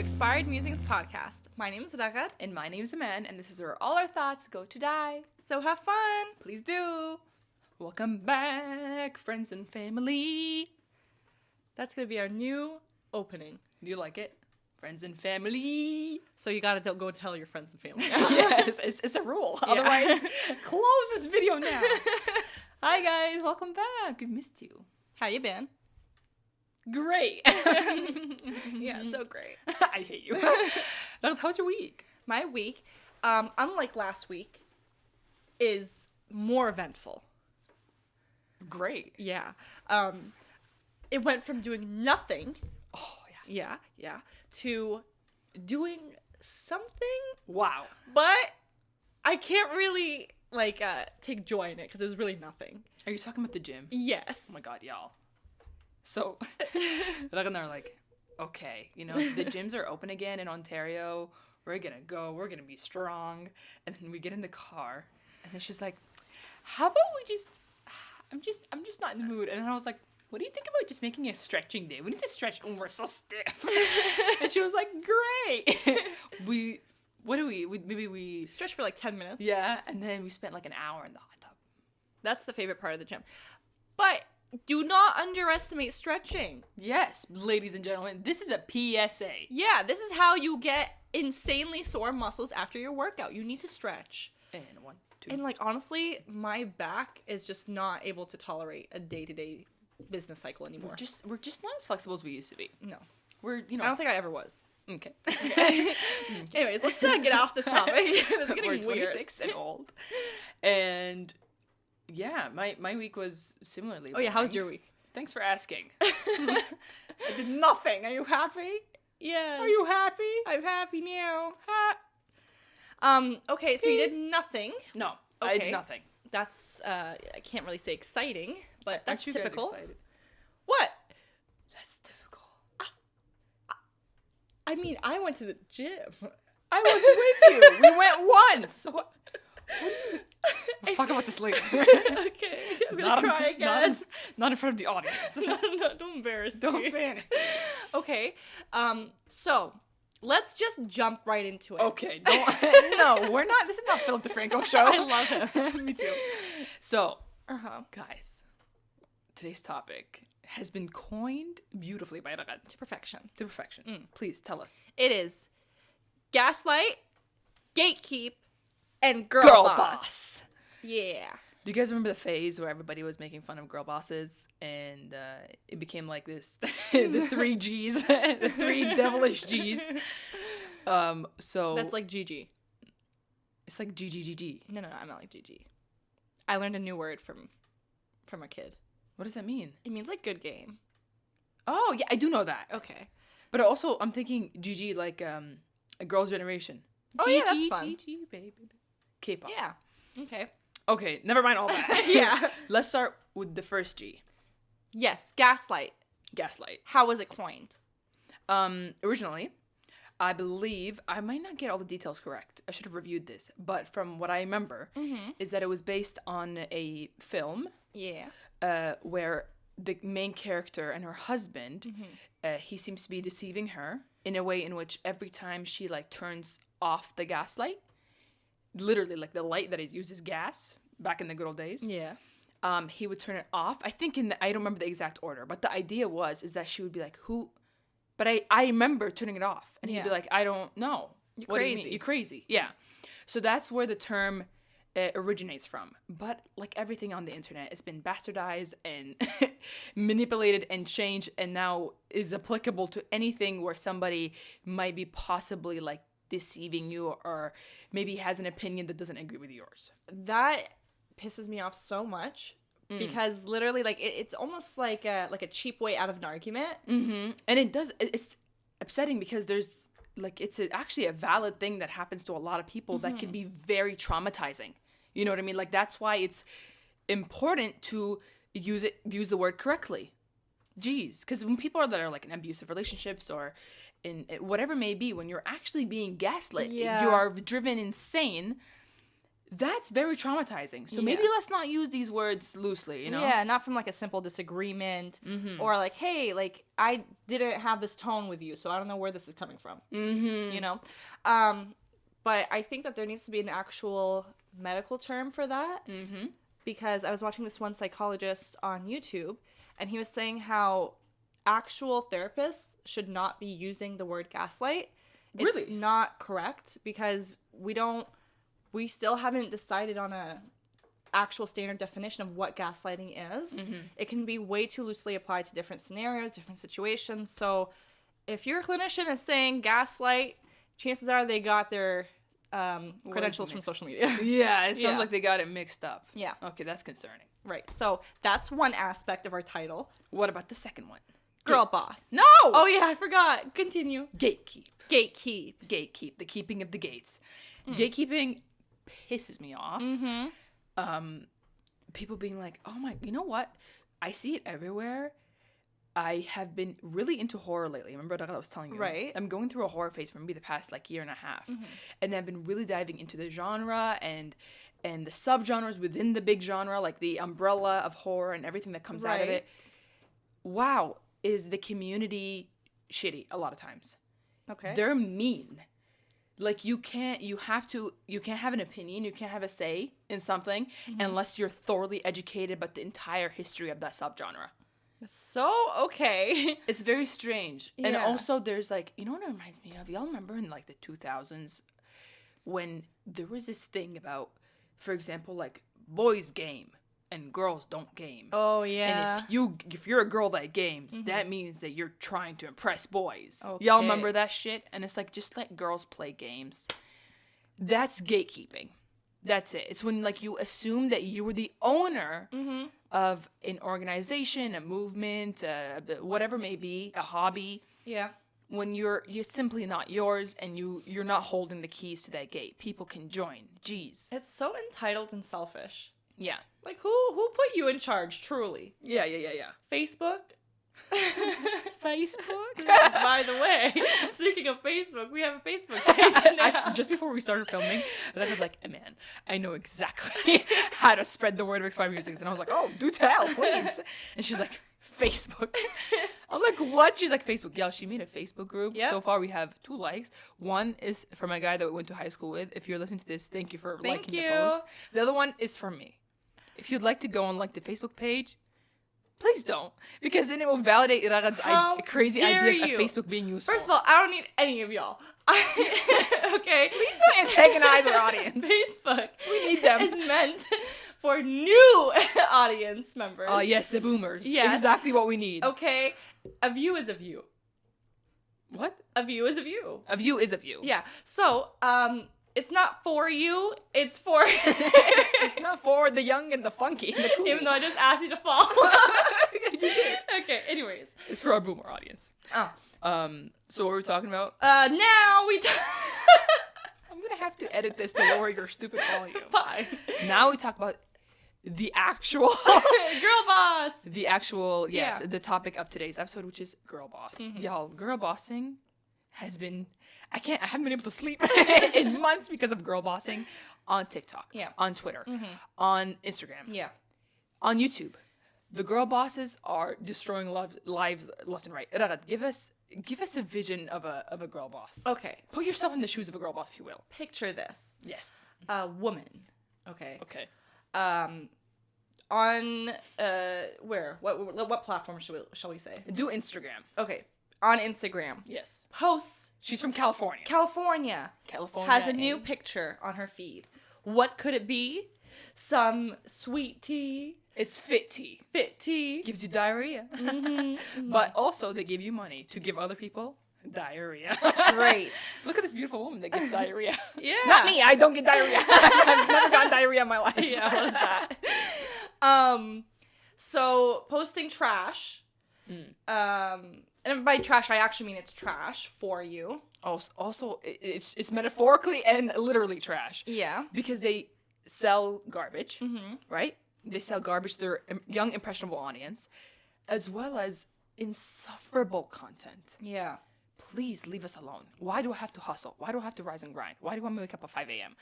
Expired Musings podcast. My name is Ragat. And my name is Aman, and this is where all our thoughts go to die. So have fun. Please do. Welcome back, friends and family. That's going to be our new opening. Do you like it? Friends and family. So you got to go tell your friends and family. Yes, it's a rule. Yeah. Otherwise, close this video now. Hi, guys. Welcome back. We've missed you. How you been? Great. Yeah, so great. I hate you. How's your week? My week, unlike last week, is more eventful. Great. Yeah. It went from doing nothing. Oh, yeah. Yeah. To doing something. Wow. But I can't really, take joy in it because it was really nothing. Are you talking about the gym? Yes. Oh my god, y'all. So, Ragnar and I are like, okay, the gyms are open again in Ontario. We're gonna go. We're gonna be strong. And then we get in the car, and then she's like, how about we I'm just not in the mood. And then I was like, what do you think about just making a stretching day? We need to stretch. Oh, we're so stiff. And she was like, great. Maybe we Stretch for 10 minutes. Yeah, and then we spent an hour in the hot tub. That's the favorite part of the gym. But do not underestimate stretching. Yes, ladies and gentlemen, this is a PSA. Yeah, this is how you get insanely sore muscles after your workout. You need to stretch. And 1, 2. And honestly, my back is just not able to tolerate a day-to-day business cycle anymore. We're just not as flexible as we used to be. No. We're, I don't think I ever was. Okay. Anyways, let's get off this topic. It's getting We're weird. 26 and old. And yeah, my week was similarly. Oh yeah, how was your week? Thanks for asking. I did nothing. Are you happy? Yeah. Are you happy? I'm happy now. Okay, so you did nothing. No, Okay. I did nothing. That's I can't really say exciting, but that's Aren't you guys typical. excited? What? That's difficult. I mean, I went to the gym. I was with you. We went once. What? Let's talk about this later. Okay, I'm gonna cry again. Not in front of the audience. No, don't embarrass me. Don't panic. Okay, so let's just jump right into it. Okay, no, we're not. This is not Philip DeFranco show. I love him. Me too. So, Uh-huh. guys, today's topic has been coined beautifully by Ragat. To perfection. To perfection. Please tell us. It is Gaslight, Gatekeep, and Girlboss. Yeah. Do you guys remember the phase where everybody was making fun of girl bosses, and it became like this, the 3 Gs, the 3 devilish Gs. So That's like GG. it's like GGGG. No, I'm not like GG. I learned a new word from a kid. What does that mean? It means good game. Oh yeah, I do know that. Okay. But also, I'm thinking GG like a girl's generation. Oh, yeah, that's fun. GG, baby. K-pop. Yeah. Okay. Okay, never mind all that. Yeah. Let's start with the first G. Yes, Gaslight. Gaslight. How was it coined? Originally, I believe, I might not get all the details correct. I should have reviewed this. But from what I remember, is that it was based on a film Yeah. where the main character and her husband, he seems to be deceiving her in a way in which every time she turns off the gaslight, literally the light that is used as gas back in the good old days. Yeah. He would turn it off. I think I don't remember the exact order, but the idea is that she would be like, who? But I remember turning it off, and he'd be like, I don't know. You're What do you crazy. mean? You're crazy. Yeah. So that's where the term originates from. But like everything on the internet, it's been bastardized and manipulated and changed, and now is applicable to anything where somebody might be possibly deceiving you, or maybe has an opinion that doesn't agree with yours. That pisses me off so much because literally it's almost like a cheap way out of an argument. And it's upsetting because there's it's actually a valid thing that happens to a lot of people that can be very traumatizing. You know what I mean? That's why it's important to use the word correctly. Jeez, because when people that are in abusive relationships or in whatever it may be, when you're actually being gaslit, you are driven insane. that's very traumatizing. So maybe let's not use these words loosely, you know? Yeah, not from like a simple disagreement or like, hey, like I didn't have this tone with you, so I don't know where this is coming from. You know? But I think that there needs to be an actual medical term for that. Because I was watching this one psychologist on YouTube, and he was saying how actual therapists should not be using the word gaslight. It's not correct because we still haven't decided on a actual standard definition of what gaslighting is. It can be way too loosely applied to different scenarios, different situations. So if your clinician is saying gaslight, chances are they got their credentials from social media. Yeah, it sounds like they got it mixed up. Yeah. Okay, that's concerning. Right. So that's one aspect of our title. What about the second one? Girl boss. No! Oh, yeah, I forgot. Continue. Gatekeep. Gatekeep. Gatekeep. The keeping of the gates. Gatekeeping pisses me off. People being like, oh my, you know what? I see it everywhere. I have been really into horror lately. Remember that I was telling you? Right. I'm going through a horror phase for maybe the past like year and a half. And I've been really diving into the genre and the subgenres within the big genre, like the umbrella of horror and everything that comes out of it. Wow, is the community shitty a lot of times. Okay. They're mean. Like you can't have an opinion, you can't have a say in something unless you're thoroughly educated about the entire history of that subgenre. So, okay. It's very strange. Yeah. And also there's like, you know what it reminds me of? Y'all remember in like the 2000s when there was this thing about, for example, like boys game and girls don't game. Oh, yeah. And if you're a girl that games, that means that you're trying to impress boys. Okay. Y'all remember that shit? And it's like, just let girls play games. That's gatekeeping. That's it. It's when like you assume that you were the owner of an organization, a movement, whatever it may be, a hobby. Yeah. When you're simply not yours and you're not holding the keys to that gate. People can join. Jeez. It's so entitled and selfish. Yeah. Like, who put you in charge, truly? Yeah. Facebook? Facebook? By the way, speaking of Facebook, we have a Facebook page now. Actually, just before we started filming, I was like, man, I know exactly how to spread the word of Expired Musings. And I was like, oh, do tell, please. And she's like, Facebook. I'm like, what? She's like, Facebook. Yeah, she made a Facebook group. Yep. So far, we have 2 likes. One is from a guy that we went to high school with. If you're listening to this, thank you for liking the post. The other one is from me. If you'd like to go and like the Facebook page, please don't. Because then it will validate Ragad's crazy ideas of Facebook being useful. First of all, I don't need any of y'all. Okay? Please don't antagonize our audience. Facebook. We need them. Is meant for new audience members. Oh, yes, the boomers. Yes. Exactly what we need. Okay? A view is a view. What? A view is a view. A view is a view. Yeah. So, it's not for you, it's for... It's not for the young and the funky and the cool. Even though I just asked you to fall. You did. Okay, anyways. It's for our boomer audience. Oh. So what were we talking about? Now we I'm gonna have to edit this to lower your stupid volume. Fine. Now we talk about the actual... Girl boss! The actual, yes, the topic of today's episode, which is girl boss. Y'all, girl bossing has been... I haven't been able to sleep in months because of girl bossing on TikTok, on Twitter, on Instagram, on YouTube. The girl bosses are destroying lives left and right. Ragat, give us a vision of a girl boss. Okay. Put yourself in the shoes of a girl boss, if you will. Picture this. Yes. A woman. Okay. Okay. On where? What platform shall we say? Do Instagram. Okay. On Instagram. Yes. Posts. She's from California. California has a new picture on her feed. What could it be? Some sweet tea. It's fit tea. Fit tea. Gives you diarrhea. But also they give you money to give other people diarrhea. Great. Look at this beautiful woman that gets diarrhea. Yeah. Not me. I don't get diarrhea. I've never gotten diarrhea in my life. Yeah, what is that? So posting trash. And by trash, I actually mean it's trash for you. Also, it's metaphorically and literally trash. Yeah. Because they sell garbage, right? They sell garbage to their young, impressionable audience, as well as insufferable content. Yeah. Please leave us alone. Why do I have to hustle? Why do I have to rise and grind? Why do I wake up at 5 a.m.?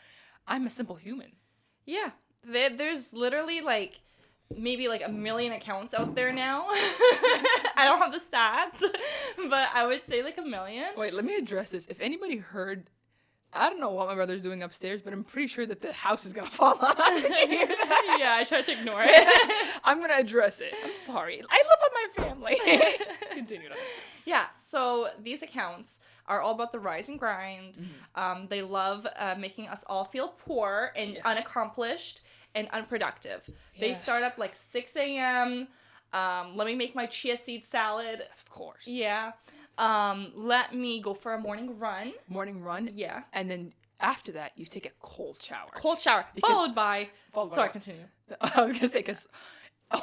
I'm a simple human. Yeah. There's literally, like, maybe, like, 1 million accounts out there now. I don't have the stats, but I would say, like, 1 million. Wait, let me address this. If anybody heard, I don't know what my brother's doing upstairs, but I'm pretty sure that the house is gonna fall on. Did you hear that? Yeah, I tried to ignore it. I'm gonna address it. I'm sorry. I live with my family. Continue. Yeah, so these accounts are all about the rise and grind. They love making us all feel poor and unaccomplished and unproductive. Yeah. They start up like 6 a.m. Let me make my chia seed salad. Of course. Yeah. Let me go for a morning run. Morning run? Yeah. And then after that, you take a cold shower. Cold shower. Followed by sorry, continue. I was going to say, because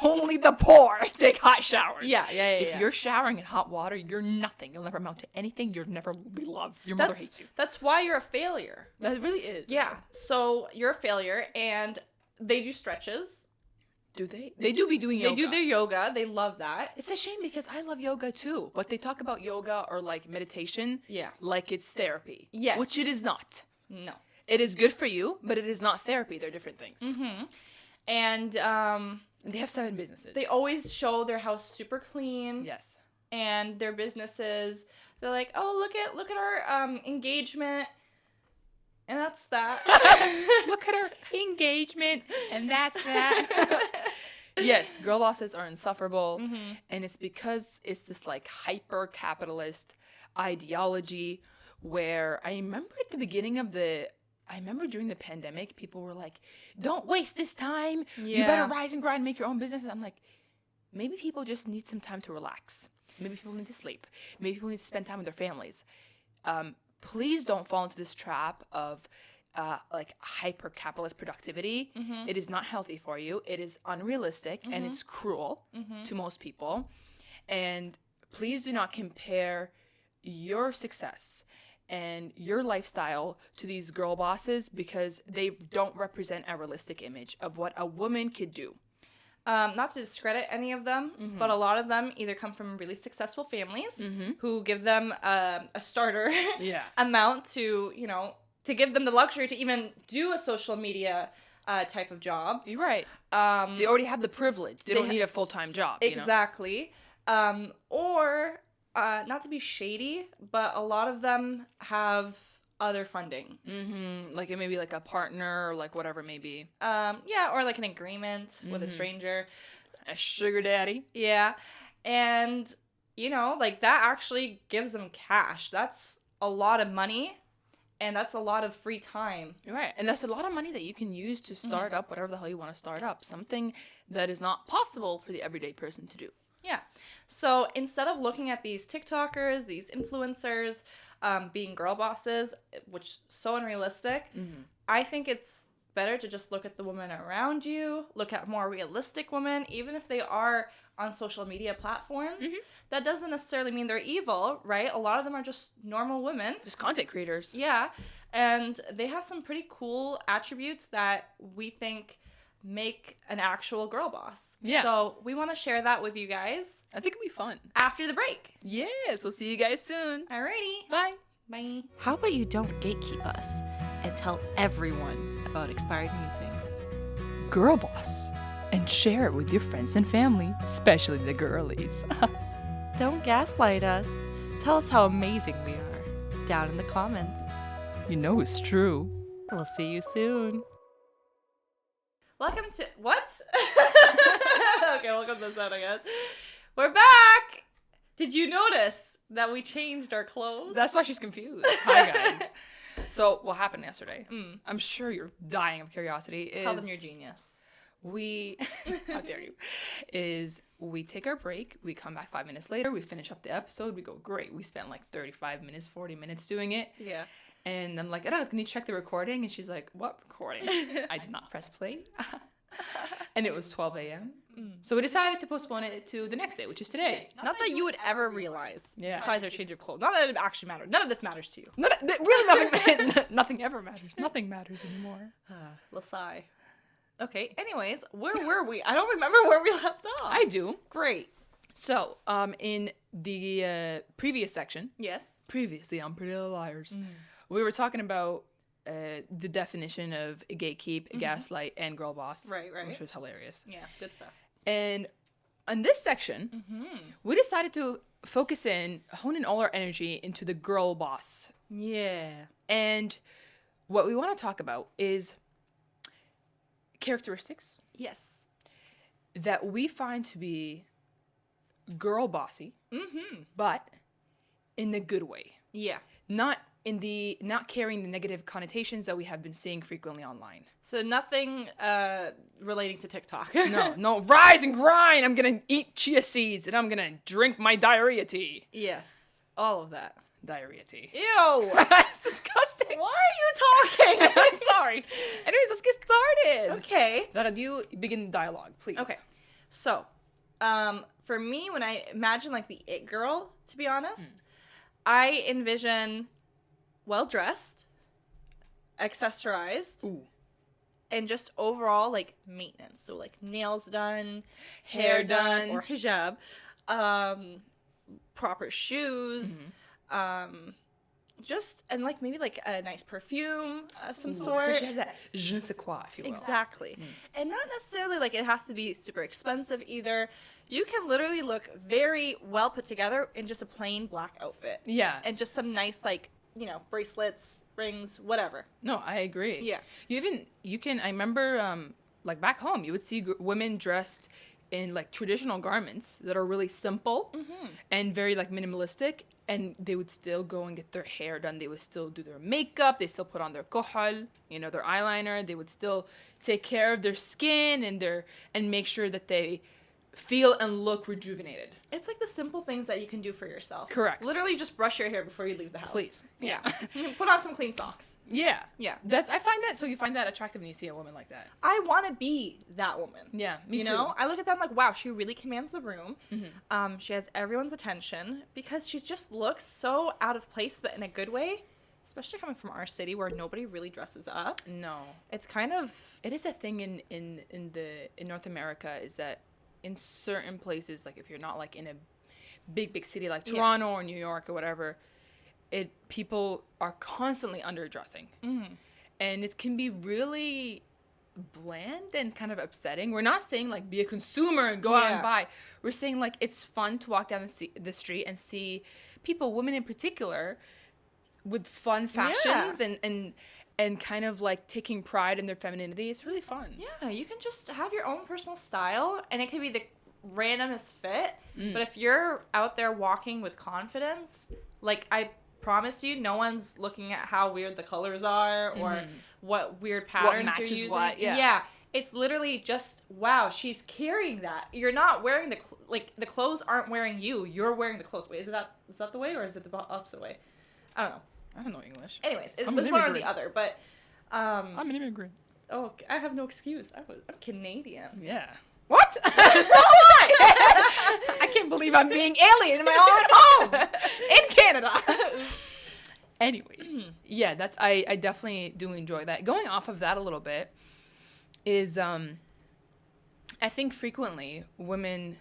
only the poor take hot showers. Yeah. If you're showering in hot water, you're nothing. You'll never amount to anything. You'll never be loved. Your mother hates you. That's why you're a failure. That really is. Yeah. So you're a failure, and they do stretches. Do they? They do be doing yoga. They do their yoga. They love that. It's a shame because I love yoga too. But they talk about yoga or like meditation like it's therapy. Yes. Which it is not. No. It is good for you, but it is not therapy. They're different things. Mm-hmm. And they have 7 businesses. They always show their house super clean. Yes. And their businesses, they're like, oh, look at our engagement. And that's that. Look at our engagement, and that's that. Yes, girl bosses are insufferable, and it's because it's this like hyper capitalist ideology where I remember at the beginning of during the pandemic, people were like, "Don't waste this time. Yeah. You better rise and grind, make your own business." And I'm like, maybe people just need some time to relax. Maybe people need to sleep. Maybe people need to spend time with their families. Please don't fall into this trap of like hyper capitalist productivity. It is not healthy for you. It is unrealistic and it's cruel to most people. And please do not compare your success and your lifestyle to these girl bosses because they don't represent a realistic image of what a woman could do. Not to discredit any of them, but a lot of them either come from really successful families who give them a starter amount to give them the luxury to even do a social media type of job. You're right. They already have the privilege. They don't need a full-time job. Exactly. Or, not to be shady, but a lot of them have other funding. Like it may be like a partner or like whatever it may be. Or like an agreement with a stranger. A sugar daddy. Yeah. And, like that actually gives them cash. That's a lot of money and that's a lot of free time. Right. And that's a lot of money that you can use to start up whatever the hell you want to start up. Something that is not possible for the everyday person to do. Yeah. So instead of looking at these TikTokers, these influencers, being girl bosses, which is so unrealistic, I think it's better to just look at the women around you, look at more realistic women, even if they are on social media platforms. That doesn't necessarily mean they're evil, right? A lot of them are just normal women. Just content creators. Yeah. And they have some pretty cool attributes that we think make an actual girl boss. Yeah. So we want to share that with you guys. I think it'll be fun. After the break. Yes, we'll see you guys soon. Alrighty. Bye. Bye. How about you don't gatekeep us and tell everyone about Expired Musings? Girlboss. And share it with your friends and family, especially the girlies. Don't gaslight us. Tell us how amazing we are. Down in the comments. You know it's true. We'll see you soon. Welcome to... What? Okay, we'll cut this out, I guess. We're back! Did you notice that we changed our clothes? That's why she's confused. Hi, guys. So, what happened yesterday? I'm sure you're dying of curiosity. Tell them you're genius. How dare you, is we take our break, we come back 5 minutes later, we finish up the episode, we go, great, we spent like 35 minutes, 40 minutes doing it. Yeah. And I'm like, Ada, can you check the recording? And she's like, what recording? I did not press play. And it was 12 a.m. So we decided to postpone it to the next day, which is today. Not that you would ever realize. Yeah. Besides our change of clothes. Not that it actually matters. None of this matters to you. Nothing ever matters. Nothing matters anymore. Lasai. Okay, anyways, where were we? I don't remember where we left off. I do. Great. So, in the previous section. Yes. Previously on Pretty Little Liars. We were talking about the definition of Gatekeep, Gaslight, and Girlboss. Right. Which was hilarious. Yeah, good stuff. And on this section, we decided to hone in all our energy into the girl boss. Yeah. And what we want to talk about is characteristics. Yes. That we find to be girl bossy, but in the good way. Yeah. Not carrying the negative connotations that we have been seeing frequently online. So nothing relating to TikTok. No, rise and grind. I'm going to eat chia seeds and I'm going to drink my diarrhea tea. Yes. All of that. Diarrhea tea. Ew. That's disgusting. Why are you talking? I'm sorry. Anyways, let's get started. Okay. That you begin the dialogue, please. Okay. So, for me, when I imagine like the it girl, to be honest, I envision well-dressed, accessorized, and just overall like maintenance. So like nails done, hair done, or hijab, proper shoes, just, and like maybe like a nice perfume of some sort. So she has that je ne sais quoi, if you will. Exactly. And not necessarily like it has to be super expensive either. You can literally look very well put together in just a plain black outfit. Yeah. And just some nice like, bracelets, rings, whatever. No, I agree. Yeah. I remember like back home, you would see women dressed in like traditional garments that are really simple and very like minimalistic, and they would still go and get their hair done. They would still do their makeup. They still put on their kohal, their eyeliner. They would still take care of their skin and make sure that they feel and look rejuvenated. It's like the simple things that you can do for yourself. Correct. Literally just brush your hair before you leave the house. Please. Yeah. Put on some clean socks. Yeah. Yeah. So you find that attractive when you see a woman like that. I want to be that woman. Yeah, me too. I look at them like, wow, she really commands the room. She has everyone's attention because she just looks so out of place, but in a good way. Especially coming from our city where nobody really dresses up. No. It's kind of... It is a thing in North America, is that in certain places, like if you're not like in a big city like Toronto or New York or whatever, people are constantly underdressing. And it can be really bland and kind of upsetting. We're not saying like be a consumer and go out and buy. We're saying like it's fun to walk down the street and see people, women in particular, with fun fashions and kind of like taking pride in their femininity. It's really fun. Yeah, you can just have your own personal style, and it can be the randomest fit. But if you're out there walking with confidence, like I promise you, no one's looking at how weird the colors are or what weird patterns matches you're using. what, Yeah. It's literally just, wow, she's carrying that. You're not wearing the clothes aren't wearing you. You're wearing the clothes. Wait, is that the way, or is it the opposite way? I don't know. I don't know English. Anyways, it was one or the other, but... I'm an immigrant. Oh, I have no excuse. I'm Canadian. Yeah. What? So am I! I can't believe I'm being alien in my own home! In Canada! Anyways. Yeah, I definitely do enjoy that. Going off of that a little bit is, I think frequently women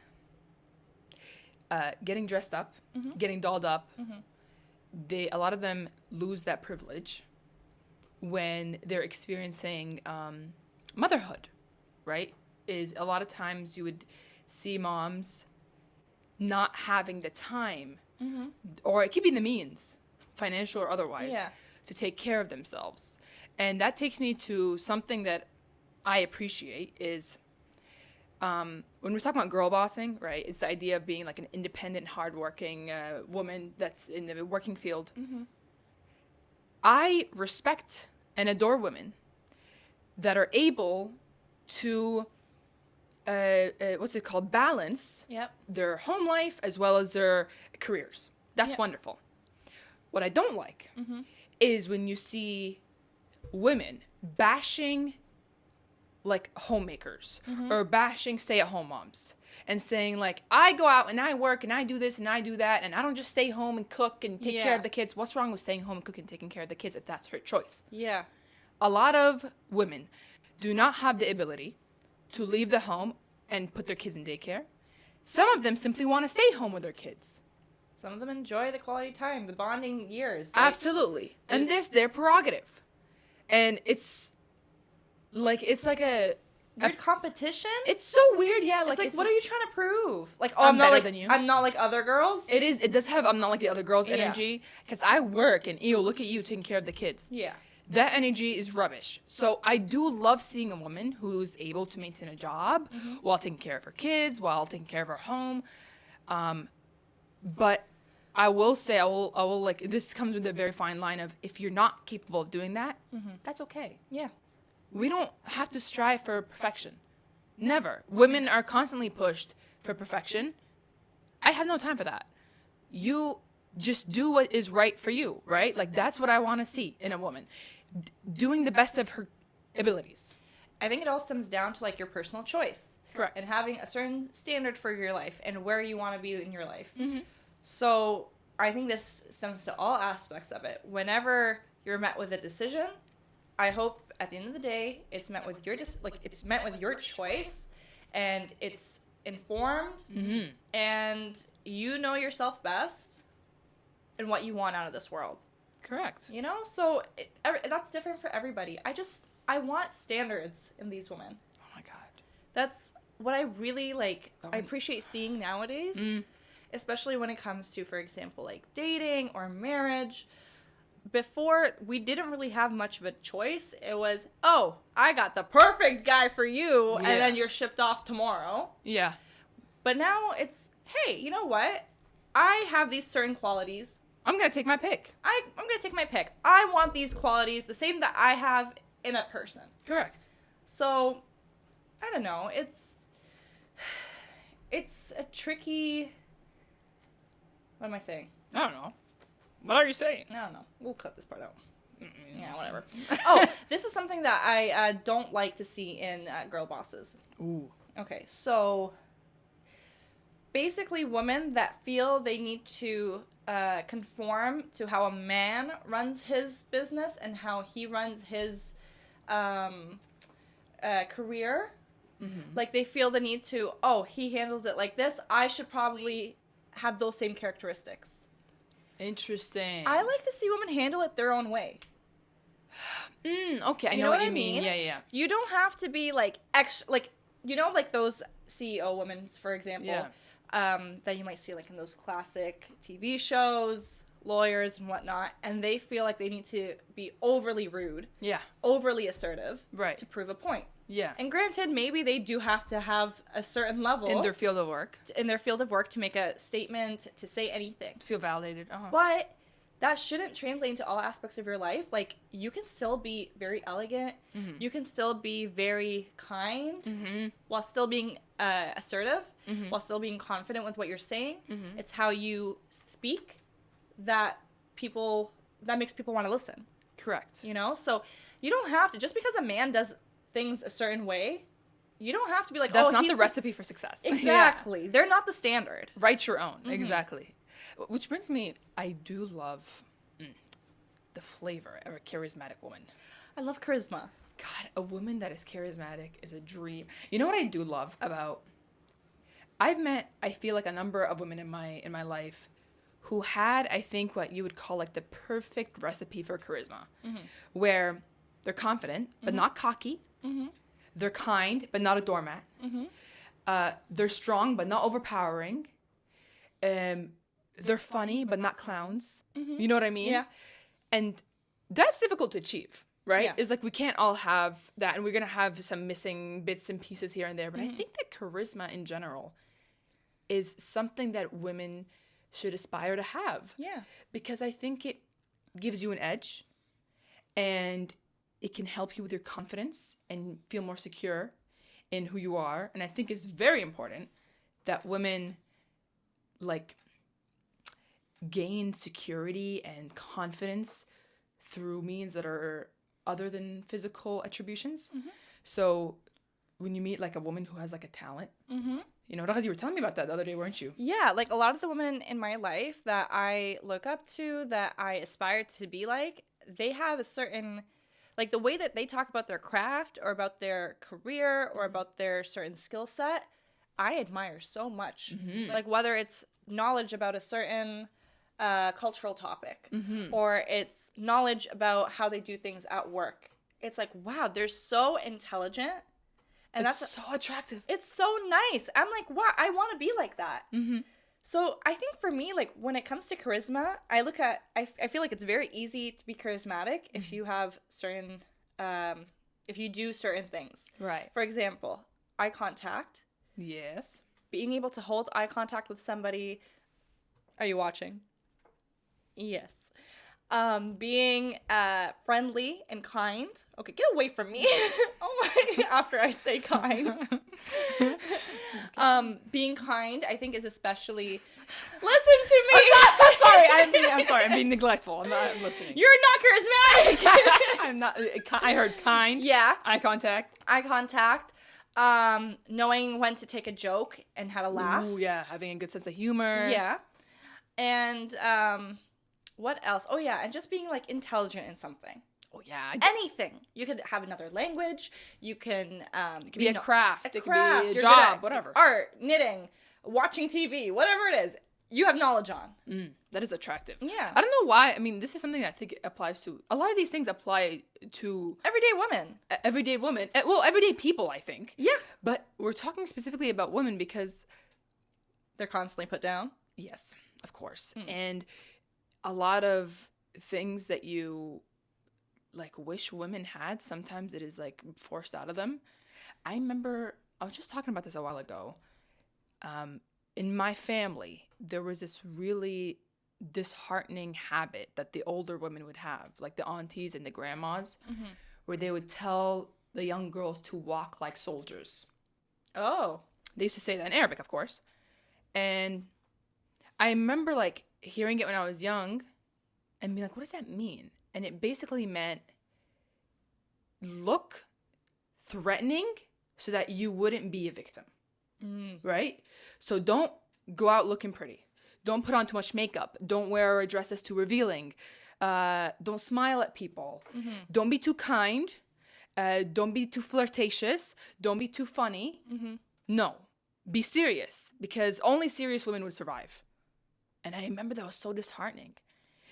getting dressed up, getting dolled up, a lot of them lose that privilege when they're experiencing motherhood, right? Is a lot of times you would see moms not having the time, or it could be the means, financial or otherwise, to take care of themselves. And that takes me to something that I appreciate is when we're talking about girl bossing, right? It's the idea of being like an independent, hardworking woman that's in the working field. I respect and adore women that are able to, balance their home life as well as their careers. That's wonderful. What I don't like is when you see women bashing like homemakers or bashing stay-at-home moms and saying like, I go out and I work and I do this and I do that and I don't just stay home and cook and take care of the kids. What's wrong with staying home and cooking and taking care of the kids if that's her choice? Yeah. A lot of women do not have the ability to leave the home and put their kids in daycare. Some of them simply want to stay home with their kids. Some of them enjoy the quality time, the bonding years. Absolutely. And this their prerogative. And it's like a weird competition. It's so weird, yeah. Like, It's what are you trying to prove? Like, oh, I'm I'm not better like than you. I'm not like other girls. It does have I'm not like the other girls energy, because I work and look at you taking care of the kids. Yeah. That energy is rubbish. So I do love seeing a woman who's able to maintain a job while taking care of her kids, while taking care of her home. But I will say, I will like, this comes with a very fine line of, if you're not capable of doing that, that's okay. Yeah. We don't have to strive for perfection. Never. Women are constantly pushed for perfection. I have no time for that. You just do what is right for you, right? Like, that's what I want to see in a woman. Doing the best of her abilities. I think it all stems down to, like, your personal choice. Correct. And having a certain standard for your life and where you want to be in your life. Mm-hmm. So I think this stems to all aspects of it. Whenever you're met with a decision, I hope at the end of the day it's met with your it's met with your choice, and it's informed, and you know yourself best and what you want out of this world. Correct. You know, so that's different for everybody. I want standards in these women. Oh my god. That's what I really like. I appreciate seeing nowadays, especially when it comes to, for example, like dating or marriage. Before, we didn't really have much of a choice. It was, oh, I got the perfect guy for you, and then you're shipped off tomorrow. Yeah. But now it's, hey, you know what? I have these certain qualities. I'm going to take my pick. I'm going to take my pick. I want these qualities, the same that I have in a person. Correct. So, I don't know. It's a tricky... What am I saying? I don't know. What are you saying? I don't know. We'll cut this part out. Yeah, whatever. Oh, this is something that I don't like to see in girl bosses. Ooh. Okay, so basically women that feel they need to conform to how a man runs his business and how he runs his career. Like, they feel the need to, oh, he handles it like this, I should probably have those same characteristics. Interesting. I like to see women handle it their own way. Okay, I know what you mean. Yeah. You don't have to be like like those CEO women, for example, that you might see like in those classic TV shows, lawyers and whatnot, and they feel like they need to be overly rude, overly assertive, right, to prove a point. Yeah. And granted, maybe they do have to have a certain level in their field of work. To make a statement, to say anything. To feel validated. But that shouldn't translate into all aspects of your life. Like, you can still be very elegant. You can still be very kind while still being assertive, while still being confident with what you're saying. It's how you speak that makes people want to listen. Correct. You know? So you don't have to, just because a man does things a certain way, you don't have to be like, that's not the recipe for success. Exactly. Yeah. They're not the standard. Write your own. Exactly. Which brings me, I do love the flavor of a charismatic woman. I love charisma. God, a woman that is charismatic is a dream. You know what I do love about, I've met, I feel like, a number of women in my life who had, I think, what you would call like the perfect recipe for charisma, where they're confident but not cocky. They're kind but not a doormat. They're strong but not overpowering. They're funny but not clowns. You know what I mean? Yeah. And that's difficult to achieve, right? Yeah. It's like we can't all have that, and we're gonna have some missing bits and pieces here and there. But I think that charisma in general is something that women should aspire to have. Yeah. Because I think it gives you an edge, and it can help you with your confidence and feel more secure in who you are. And I think it's very important that women, like, gain security and confidence through means that are other than physical attributions. So when you meet, like, a woman who has, like, a talent, you know, you were telling me about that the other day, weren't you? Yeah, like, a lot of the women in my life that I look up to, that I aspire to be like, they have a certain... Like, the way that they talk about their craft or about their career or about their certain skill set, I admire so much. Like, whether it's knowledge about a certain cultural topic or it's knowledge about how they do things at work. it's like, wow, they're so intelligent. And that's so attractive. It's so nice. I'm like, wow, I want to be like that. Mm-hmm. So I think for me, like, when it comes to charisma, I feel like it's very easy to be charismatic if you have certain, if you do certain things. Right. For example, eye contact. Yes. Being able to hold eye contact with somebody. Are you watching? Yes. Being friendly and kind. Okay, get away from me. Oh my! After I say kind. Being kind, I think, is especially. Listen to me. I'm sorry. I'm being neglectful. I'm not listening. You're not charismatic. I'm not. I heard kind. Yeah. Eye contact. Eye contact. Knowing when to take a joke and how to laugh. Ooh, yeah. Having a good sense of humor. Yeah. And what else? Oh yeah, and just being like intelligent in something. Oh yeah. Anything. You could have another language. You can it could be a craft. It could be a You're job. Whatever. Art, knitting, watching TV, whatever it is. You have knowledge on. That is attractive. Yeah. I don't know why. I mean, this is something that I think applies to a lot of these things. Apply to everyday women. Everyday women. Well, everyday people. I think. Yeah. But we're talking specifically about women because they're constantly put down. Yes, of course. And a lot of things that you like wish women had, sometimes it is like forced out of them. I remember I was just talking about this a while ago. In my family, there was this really disheartening habit that the older women would have, like the aunties and the grandmas, where they would tell the young girls to walk like soldiers. Oh. They used to say that in Arabic, of course. And I remember like hearing it when I was young and being like, what does that mean? And it basically meant look threatening so that you wouldn't be a victim. Right? So don't go out looking pretty. Don't put on too much makeup. Don't wear a dress that's too revealing. Don't smile at people. Don't be too kind. Don't be too flirtatious. Don't be too funny. No. Be serious, because only serious women would survive. And I remember that was so disheartening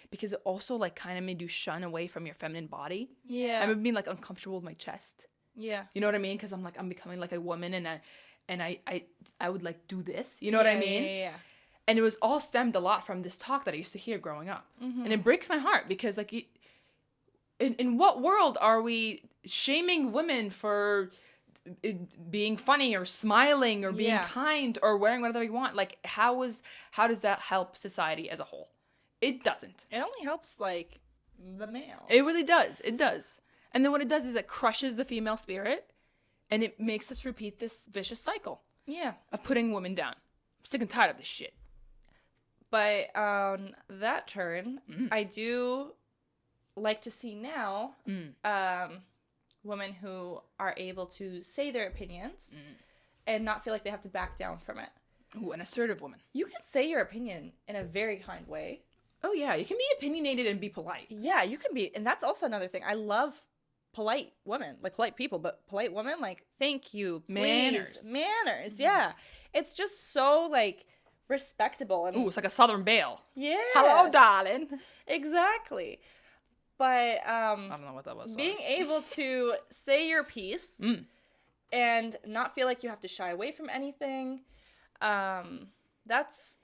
because it also like kind of made you shun away from your feminine body. Yeah. I remember being like uncomfortable with my chest. Yeah. You know what I mean? Because I'm becoming like a woman and I would like do this. You know what I mean? Yeah. And it was all stemmed a lot from this talk that I used to hear growing up. And it breaks my heart because like in what world are we shaming women for being funny or smiling or being kind or wearing whatever we want? Like how does that help society as a whole? It doesn't. It only helps like the males. It really does. It does. And then what it does is it crushes the female spirit and it makes us repeat this vicious cycle. Yeah. Of putting women down. I'm sick and tired of this shit. But on that turn, I do like to see now women who are able to say their opinions and not feel like they have to back down from it. Ooh, an assertive woman. You can say your opinion in a very kind way. Oh, yeah. You can be opinionated and be polite. Yeah, you can be. And that's also another thing. I love polite women, like polite people, but polite women, like, thank you, please. Manners, yeah. It's just so, like, respectable. And ooh, it's like a Southern Belle. Yeah. Hello, darling. Exactly. But I don't know what that was. Being able to say your piece and not feel like you have to shy away from anything, that's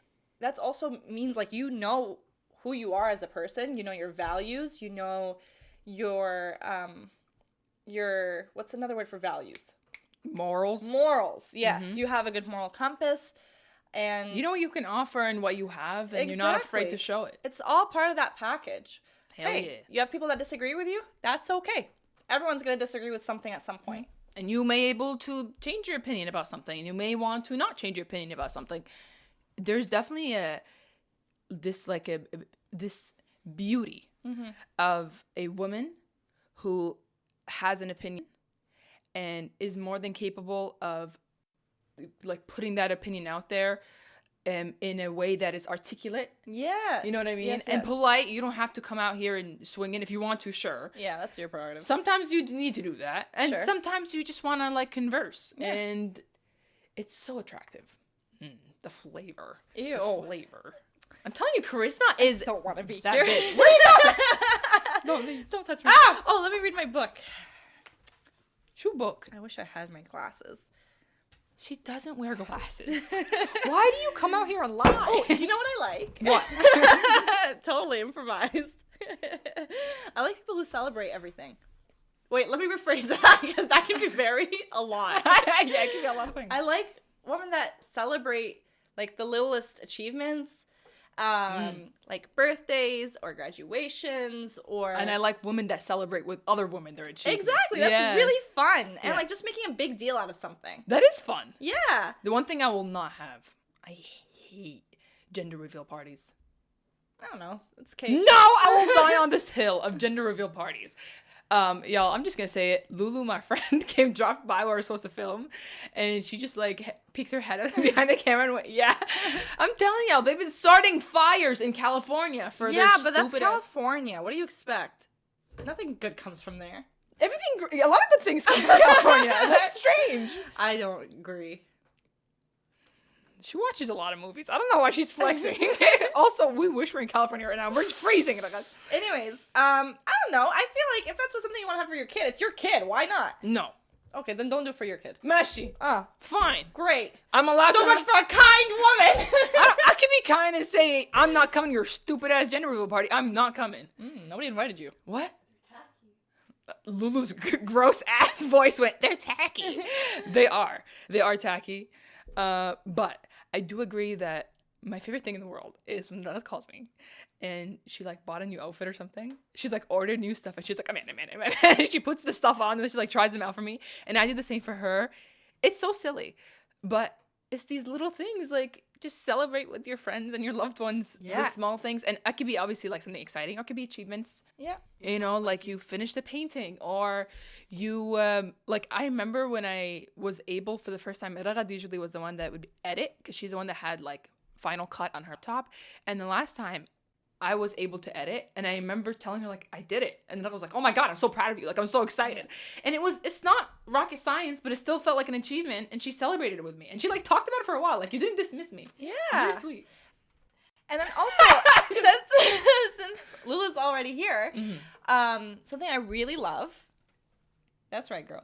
also means like you know who you are as a person, you know your values, you know your what's another word for values? Morals. Yes, you have a good moral compass. And you know what you can offer and what you have, and you're not afraid to show it. It's all part of that package. Hell yeah. You have people that disagree with you? That's okay. Everyone's going to disagree with something at some point. And you may be able to change your opinion about something, and you may want to not change your opinion about something. There's definitely this beauty of a woman who has an opinion and is more than capable of like putting that opinion out there in a way that is articulate. Yes. You know what I mean? Yes. And polite. You don't have to come out here and swing in if you want to, sure. Yeah, that's your prerogative. Sometimes you need to do that. And sometimes you just want to like converse. Yeah. And it's so attractive. The flavor. Ew. The flavor. I'm telling you, charisma is... I don't want to be that here. bitch. What are you doing? Don't touch me. Ah! Oh, let me read my book. Shoe book. I wish I had my glasses. She doesn't wear glasses. Why do you come out here and lie? Oh, do you know what I like? What? Totally improvised. I like people who celebrate everything. Wait, let me rephrase that because that can be a lot. Yeah, it can be a lot of things. I like women that celebrate like the littlest achievements, like birthdays or graduations, or And I like women that celebrate with other women their achievements. exactly. That's really fun, and Yeah. like just making a big deal out of something. That is fun. Yeah. The one thing I will not have, I hate gender reveal parties. I don't know. It's cake. No, I will die on this hill of gender reveal parties. Y'all, I'm just gonna say it. Lulu, my friend, dropped by where we were supposed to film, and she just like peeked her head out behind the camera and went, "Yeah." I'm telling y'all, they've been starting fires in California for their but that's stupid California. What do you expect? Nothing good comes from there. everything. A lot of good things come from California. That's strange. I don't agree. She watches a lot of movies. I don't know why she's flexing. Also, we wish we're in California right now. We're freezing. Anyways, I don't know. I feel like if that's something you want to have for your kid, it's your kid. Why not? No. Okay, then don't do it for your kid. Meshi. Fine. Great. I'm allowed So to much for a kind woman. I can be kind and say, I'm not coming to your stupid ass gender reveal party. I'm not coming. Nobody invited you. What? Lulu's gross ass voice went, they're tacky. They are tacky. But I do agree that my favorite thing in the world is when Nana calls me and she like bought a new outfit or something. She's like ordered new stuff and she's like, I'm in. She puts the stuff on and then she like tries them out for me. And I do the same for her. It's so silly. But it's these little things, like just celebrate with your friends and your loved ones. Yeah. The small things. And it could be obviously like something exciting or it could be achievements. Yeah. You know, like you finished a painting or you, like I remember when I was able for the first time, Ragad usually was the one that would edit because she's the one that had like Final Cut on her top. And the last time I was able to edit and I remember telling her like, I did it. And then I was like, oh my God, I'm so proud of you. Like, I'm so excited. And it's not rocket science, but it still felt like an achievement. And she celebrated it with me. And she like talked about it for a while. Like, you didn't dismiss me. Yeah. It's very sweet. And then also, since Lula's already here, something I really love. That's right, girl.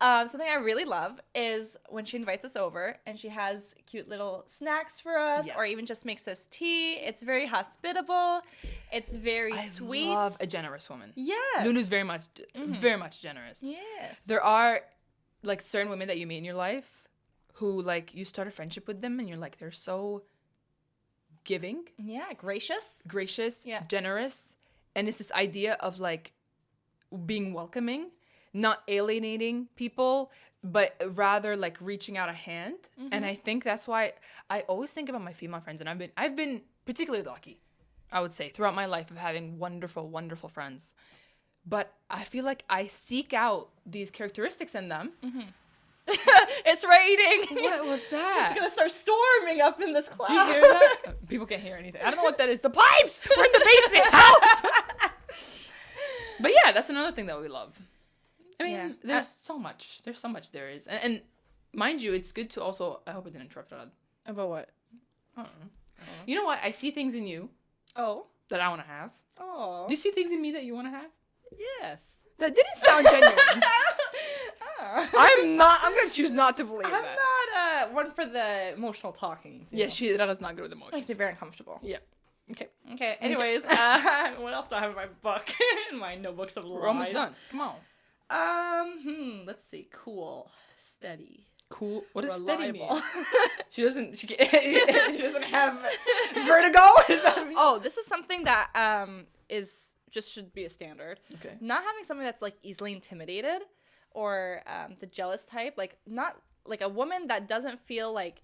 Something I really love is when she invites us over and she has cute little snacks for us, or even just makes us tea. It's very hospitable. It's very sweet. I love a generous woman. Yes. Lulu's very much generous. Yes. There are like certain women that you meet in your life who like you start a friendship with them and you're like, they're so giving. Yeah. Gracious. Yeah. Generous. And it's this idea of like being welcoming, not alienating people, but rather like reaching out a hand. And I think that's why I always think about my female friends. And I've been particularly lucky, I would say, throughout my life of having wonderful, wonderful friends. But I feel like I seek out these characteristics in them. It's raining. What was that? It's gonna start storming up in this cloud. Did you hear that? People can't hear anything. I don't know what that is. The pipes! We're in the basement. Help! But yeah, that's another thing that we love. I mean, there's so much. There's so much there is. And mind you, it's good to also... I hope it didn't interrupt, Rod. About what? I don't know. You know what? I see things in you that I want to have. Oh. Do you see things in me that you want to have? Yes. That didn't sound genuine. I'm going to choose not to believe that. I'm not one for the emotional talkings. Yeah, Rada's not good with emotions. Makes me very uncomfortable. Yeah. Okay. Anyways, what else do I have in my book? In my notebooks of lies. We're almost done. Come on. Let's see. Cool. Steady. Cool. What does Reliable. steady mean? She doesn't have vertigo? Oh, this is something that should be a standard. Okay. Not having somebody that's like easily intimidated or the jealous type, like not like a woman that doesn't feel like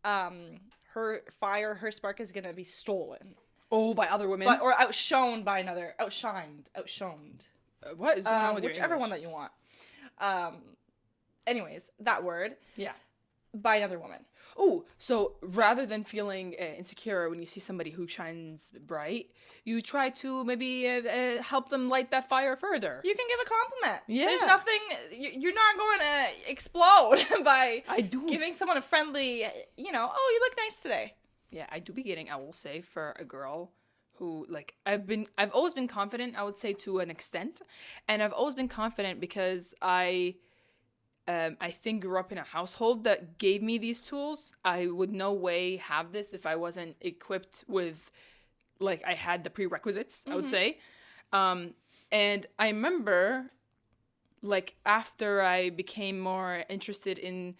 her fire, her spark is gonna be stolen. Oh, by other women? Or outshone by another, outshoned. What is going on with your whichever English? one that you want. Anyways, that word. Yeah. By another woman. Oh, so rather than feeling insecure when you see somebody who shines bright, you try to maybe help them light that fire further. You can give a compliment. Yeah. There's nothing, you're not going to explode by giving someone a friendly, oh, you look nice today. Yeah, I do be getting, I will say, for a girl who, like, I've always been confident, I would say, to an extent. And I've always been confident because I I think grew up in a household that gave me these tools. I would no way have this if I wasn't equipped with, like, I had the prerequisites, I would say. And I remember, like, after I became more interested in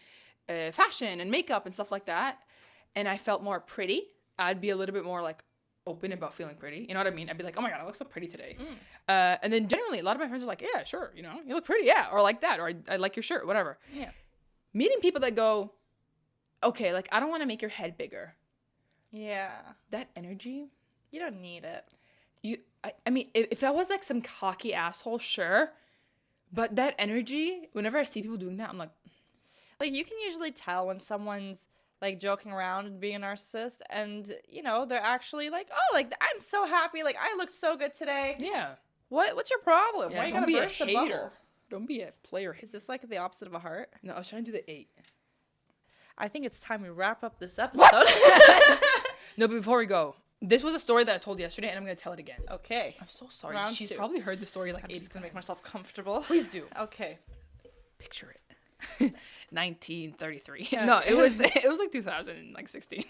fashion and makeup and stuff like that, and I felt more pretty, I'd be a little bit more, like, open about feeling pretty. You know what I mean? I'd be like, oh my God, I look so pretty today. And then generally, a lot of my friends are like, yeah, sure, you look pretty, yeah, or like that, or I like your shirt, whatever. Yeah. Meeting people that go, okay, like, I don't want to make your head bigger. Yeah. That energy. You don't need it. I mean, if I was like some cocky asshole, sure. But that energy, whenever I see people doing that, I'm like, you can usually tell when someone's like joking around and being a narcissist, and they're actually like, oh, like, I'm so happy, like, I look so good today. Yeah. What's your problem? Yeah, why are you don't gonna be burst a a hater. bubble? Don't be a player. Is this like the opposite of a heart? No, I was trying to do the 8. I think it's time we wrap up this episode. No, but before we go, this was a story that I told yesterday, and I'm gonna tell it again. Okay. I'm so sorry. Round She's 2. probably heard the story like 8 I'm just gonna times. make myself comfortable. Please do. Okay. Picture it. 1933. Okay. No, it was like 2016.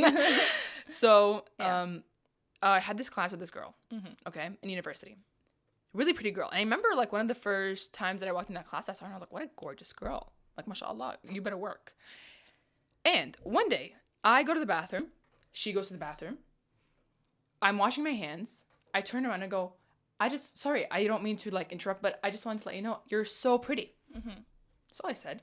So, I had this class with this girl. Okay, in university. Really pretty girl. And I remember, like, one of the first times that I walked in that class, I saw her and I was like, what a gorgeous girl. Like, mashallah, you better work. And one day, I go to the bathroom. She goes to the bathroom. I'm washing my hands. I turn around and go, sorry, I don't mean to, like, interrupt, but I just wanted to let you know, you're so pretty. That's all I said.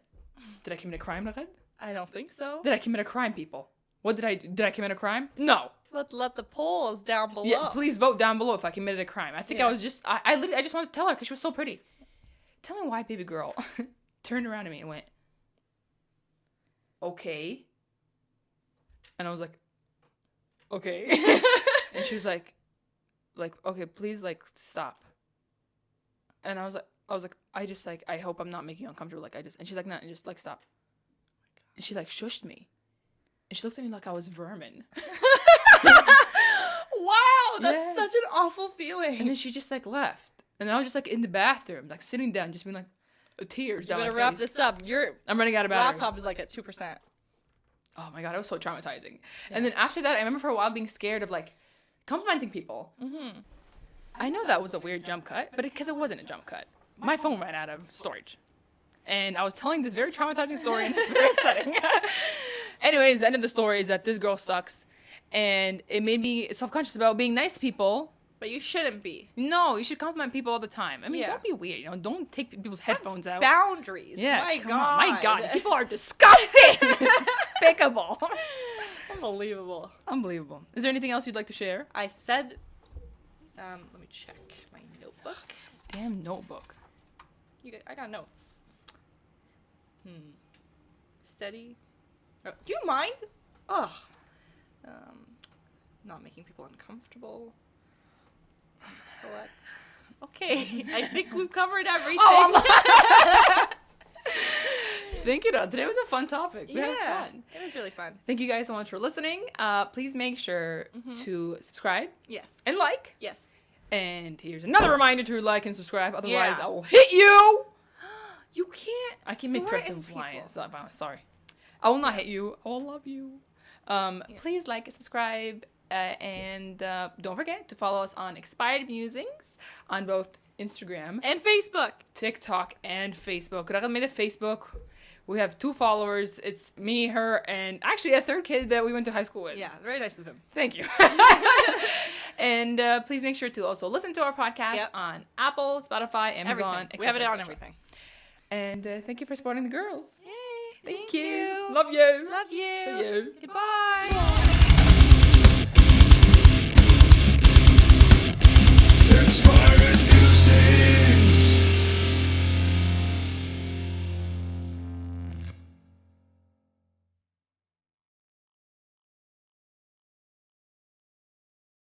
Did I commit a crime, Nagad? I don't think so. Did I commit a crime, people? What did I do? Did I commit a crime? No. Let the polls down below. Yeah, please vote down below if I committed a crime. I think I was just, I literally, I just wanted to tell her because she was so pretty. Tell me why, baby girl, turned around to me and went, okay. And I was like, okay. And she was like, okay, please, like, stop. And I was like, I hope I'm not making you uncomfortable. And she's like, no, just, like, stop. And she, like, shushed me. And she looked at me like I was vermin. Wow, that's such an awful feeling. And then she just, like, left. And then I was just, like, in the bathroom, like, sitting down, just being, like, tears down my face. You better wrap this up. I'm running out of battery. Laptop is, like, at 2%. Oh, my God, it was so traumatizing. Yeah. And then after that, I remember for a while being scared of, like, complimenting people. I know that was a weird jump cut, but because it wasn't a jump cut. My phone ran out of storage. And I was telling this very traumatizing story in this very setting. Anyways, the end of the story is that this girl sucks. And it made me self-conscious about being nice to people. But you shouldn't be. No, you should compliment people all the time. I mean, don't be weird. Don't take people's headphones out. Boundaries. Yeah, my God. My God, people are disgusting. Despicable. Unbelievable. Is there anything else you'd like to share? I said, let me check my notebook. Damn notebook. I got notes. Steady. Oh, do you mind? Ugh. Not making people uncomfortable. Intellect. Okay, I think we've covered everything. Thank you. Today was a fun topic. We had fun. It was really fun. Thank you guys so much for listening. Please make sure to subscribe. Yes. And like. Yes. And here's another reminder to like and subscribe. Otherwise, I will hit you. You can't. I can make threats of violence. Sorry. I will not hit you. I will love you. Please like and subscribe. And don't forget to follow us on Expired Musings on both Instagram and Facebook, TikTok and Facebook. Rachel made a Facebook. We have 2 followers. It's me, her, and actually a third kid that we went to high school with. Yeah, very nice of him. Thank you. And please make sure to also listen to our podcast on Apple, Spotify, Amazon, etc. We have it on everything. And thank you for supporting the girls. Yay! Thank you. Love you. Love you. See you. Goodbye.